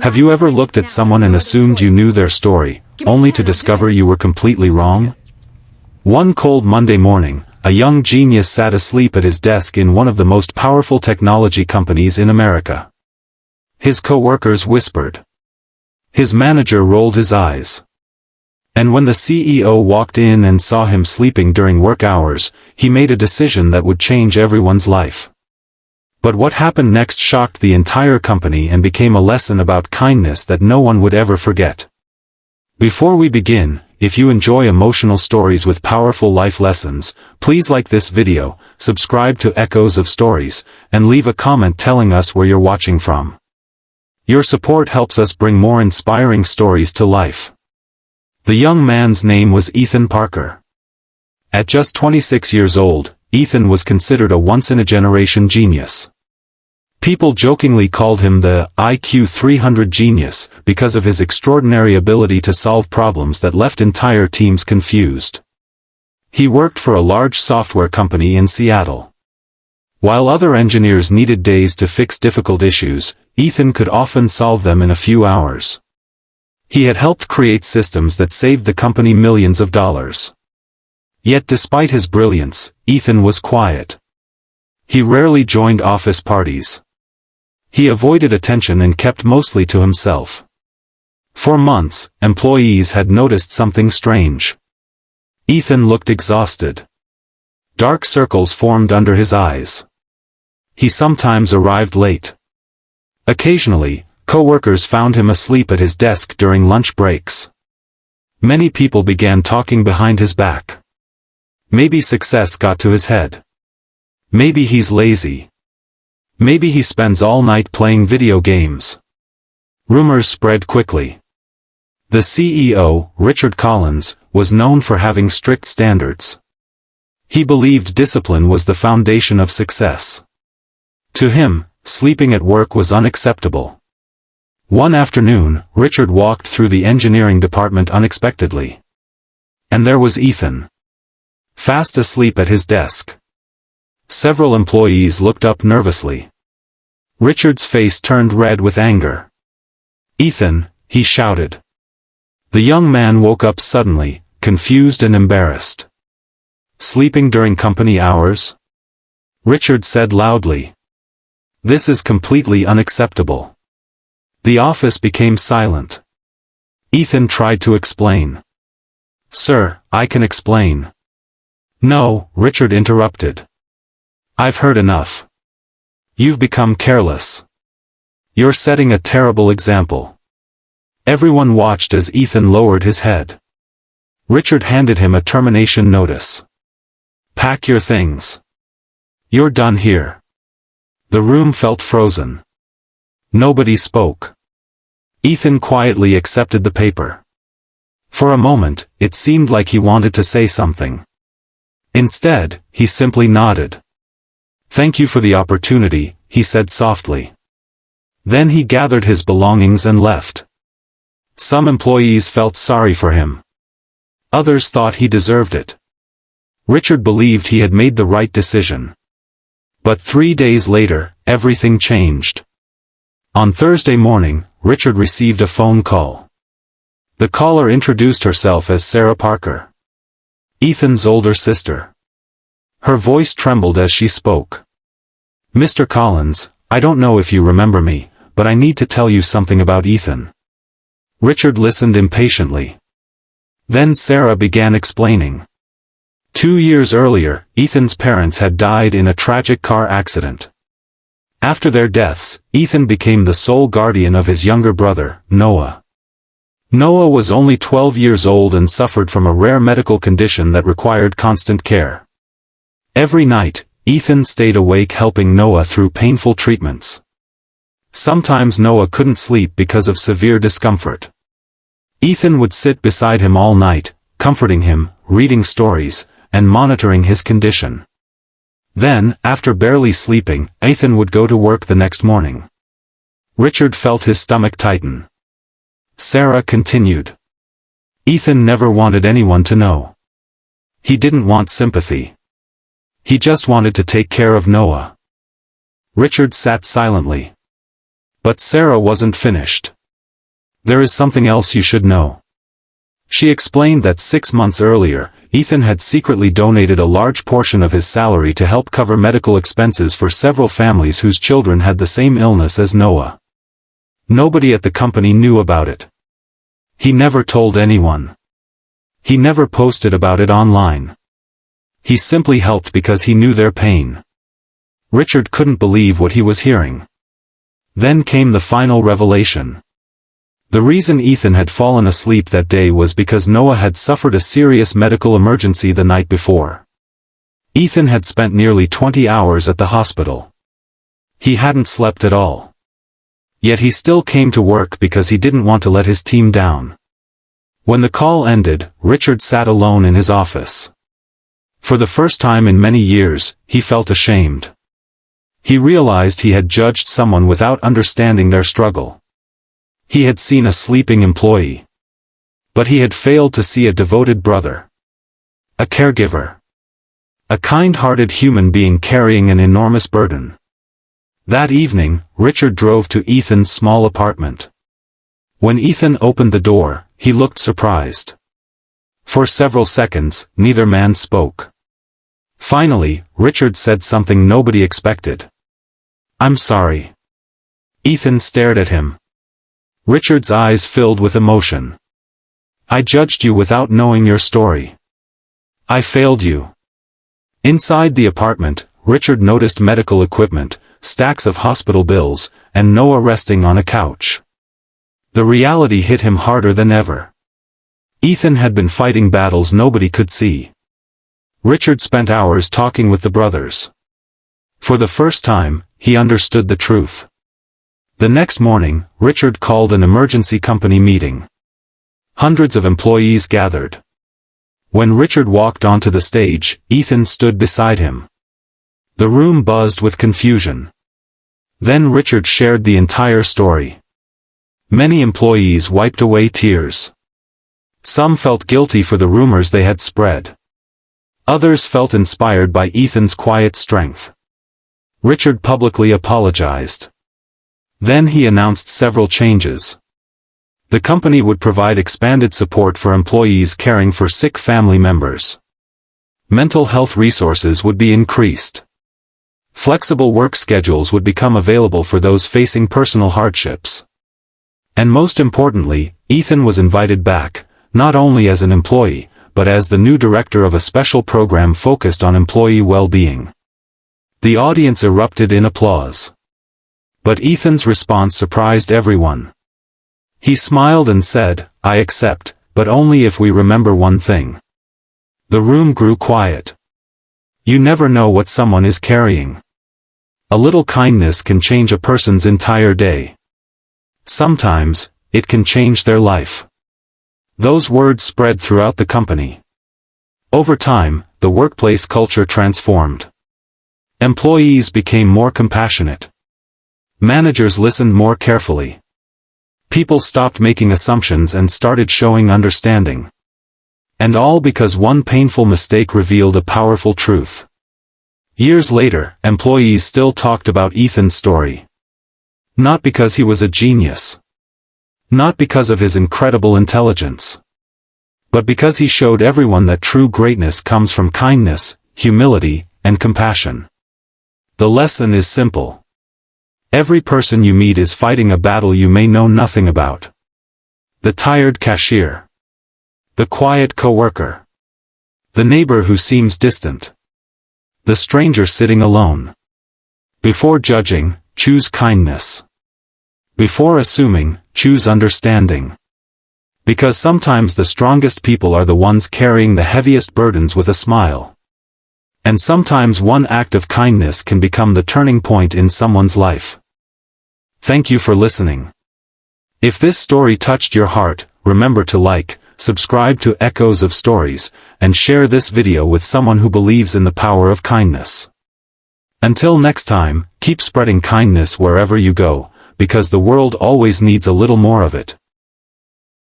Have you ever looked at someone and assumed you knew their story, only to discover you were completely wrong? One cold Monday morning, a young genius sat asleep at his desk in one of the most powerful technology companies in America. His co-workers whispered. His manager rolled his eyes. And when the CEO walked in and saw him sleeping during work hours, he made a decision that would change everyone's life. But what happened next shocked the entire company and became a lesson about kindness that no one would ever forget. Before we begin, if you enjoy emotional stories with powerful life lessons, please like this video, subscribe to Echoes of Stories, and leave a comment telling us where you're watching from. Your support helps us bring more inspiring stories to life. The young man's name was Ethan Parker. At just 26 years old, Ethan was considered a once-in-a-generation genius. People jokingly called him the IQ 300 genius because of his extraordinary ability to solve problems that left entire teams confused. He worked for a large software company in Seattle. While other engineers needed days to fix difficult issues, Ethan could often solve them in a few hours. He had helped create systems that saved the company millions of dollars. Yet despite his brilliance, Ethan was quiet. He rarely joined office parties. He avoided attention and kept mostly to himself. For months, employees had noticed something strange. Ethan looked exhausted. Dark circles formed under his eyes. He sometimes arrived late. Occasionally, co-workers found him asleep at his desk during lunch breaks. Many people began talking behind his back. Maybe success got to his head. Maybe he's lazy. Maybe he spends all night playing video games. Rumors spread quickly. The CEO, Richard Collins, was known for having strict standards. He believed discipline was the foundation of success. To him, sleeping at work was unacceptable. One afternoon, Richard walked through the engineering department unexpectedly. And there was Ethan. Fast asleep at his desk. Several employees looked up nervously. Richard's face turned red with anger. "Ethan," he shouted. The young man woke up suddenly, confused and embarrassed. "Sleeping during company hours?" Richard said loudly. "This is completely unacceptable." The office became silent. Ethan tried to explain. "Sir, I can explain." "No," Richard interrupted. "I've heard enough. You've become careless. You're setting a terrible example." Everyone watched as Ethan lowered his head. Richard handed him a termination notice. "Pack your things. You're done here." The room felt frozen. Nobody spoke. Ethan quietly accepted the paper. For a moment, it seemed like he wanted to say something. Instead, he simply nodded. "Thank you for the opportunity," he said softly. Then he gathered his belongings and left. Some employees felt sorry for him. Others thought he deserved it. Richard believed he had made the right decision. But 3 days later, everything changed. On Thursday morning, Richard received a phone call. The caller introduced herself as Sarah Parker, Ethan's older sister. Her voice trembled as she spoke. "Mr. Collins, I don't know if you remember me, but I need to tell you something about Ethan." Richard listened impatiently. Then Sarah began explaining. 2 years earlier, Ethan's parents had died in a tragic car accident. After their deaths, Ethan became the sole guardian of his younger brother, Noah. Noah was only 12 years old and suffered from a rare medical condition that required constant care. Every night, Ethan stayed awake helping Noah through painful treatments. Sometimes Noah couldn't sleep because of severe discomfort. Ethan would sit beside him all night, comforting him, reading stories, and monitoring his condition. Then, after barely sleeping, Ethan would go to work the next morning. Richard felt his stomach tighten. Sarah continued. Ethan never wanted anyone to know. He didn't want sympathy. He just wanted to take care of Noah. Richard sat silently. But Sarah wasn't finished. There is something else you should know. She explained that 6 months earlier, Ethan had secretly donated a large portion of his salary to help cover medical expenses for several families whose children had the same illness as Noah. Nobody at the company knew about it. He never told anyone. He never posted about it online. He simply helped because he knew their pain. Richard couldn't believe what he was hearing. Then came the final revelation. The reason Ethan had fallen asleep that day was because Noah had suffered a serious medical emergency the night before. Ethan had spent nearly 20 hours at the hospital. He hadn't slept at all. Yet he still came to work because he didn't want to let his team down. When the call ended, Richard sat alone in his office. For the first time in many years, he felt ashamed. He realized he had judged someone without understanding their struggle. He had seen a sleeping employee. But he had failed to see a devoted brother. A caregiver. A kind-hearted human being carrying an enormous burden. That evening, Richard drove to Ethan's small apartment. When Ethan opened the door, he looked surprised. For several seconds, neither man spoke. Finally, Richard said something nobody expected. "I'm sorry." Ethan stared at him. Richard's eyes filled with emotion. "I judged you without knowing your story. I failed you." Inside the apartment, Richard noticed medical equipment, stacks of hospital bills, and Noah resting on a couch. The reality hit him harder than ever. Ethan had been fighting battles nobody could see. Richard spent hours talking with the brothers. For the first time, he understood the truth. The next morning, Richard called an emergency company meeting. Hundreds of employees gathered. When Richard walked onto the stage, Ethan stood beside him. The room buzzed with confusion. Then Richard shared the entire story. Many employees wiped away tears. Some felt guilty for the rumors they had spread. Others felt inspired by Ethan's quiet strength. Richard publicly apologized. Then he announced several changes. The company would provide expanded support for employees caring for sick family members. Mental health resources would be increased. Flexible work schedules would become available for those facing personal hardships. And most importantly, Ethan was invited back, not only as an employee, but as the new director of a special program focused on employee well-being. The audience erupted in applause. But Ethan's response surprised everyone. He smiled and said, "I accept, but only if we remember one thing." The room grew quiet. You never know what someone is carrying. A little kindness can change a person's entire day. Sometimes, it can change their life. Those words spread throughout the company. Over time, the workplace culture transformed. Employees became more compassionate. Managers listened more carefully. People stopped making assumptions and started showing understanding. And all because one painful mistake revealed a powerful truth. Years later, employees still talked about Ethan's story. Not because he was a genius. Not because of his incredible intelligence. But because he showed everyone that true greatness comes from kindness, humility, and compassion. The lesson is simple. Every person you meet is fighting a battle you may know nothing about. The tired cashier. The quiet coworker. The neighbor who seems distant. The stranger sitting alone. Before judging, choose kindness. Before assuming, choose understanding. Because sometimes the strongest people are the ones carrying the heaviest burdens with a smile. And sometimes one act of kindness can become the turning point in someone's life. Thank you for listening. If this story touched your heart, remember to like, subscribe to Echoes of Stories, and share this video with someone who believes in the power of kindness. Until next time, keep spreading kindness wherever you go, because the world always needs a little more of it.